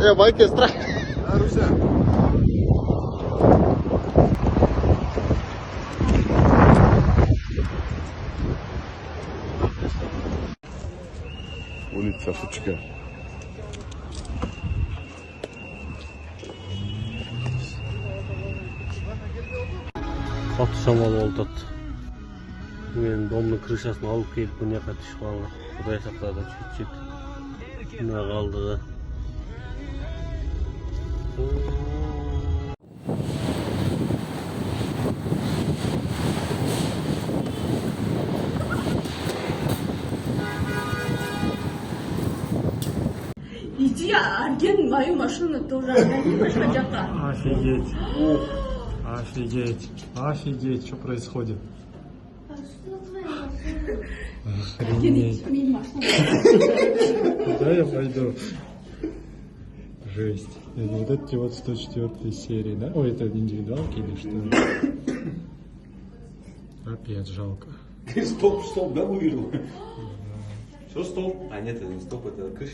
Майке, страх. Улица Шучка. Қатты шамал болды. Мен домның крышасын алып келіп бұны яққа түсіп қалған. Құдай сақтады, сөйтіп мына қалдығы. Иди, Арген мою машину тоже отгони, шматяка. Офигеть. Офигеть. Офигеть, что происходит? Охренеть. Куда я пойду? Жесть. Это вот эти вот 104 серии, да? Ой, это индивидуалки или что? Опять жалко. Стоп, да, увидел? Что стоп? А нет, это не стоп, это крыша.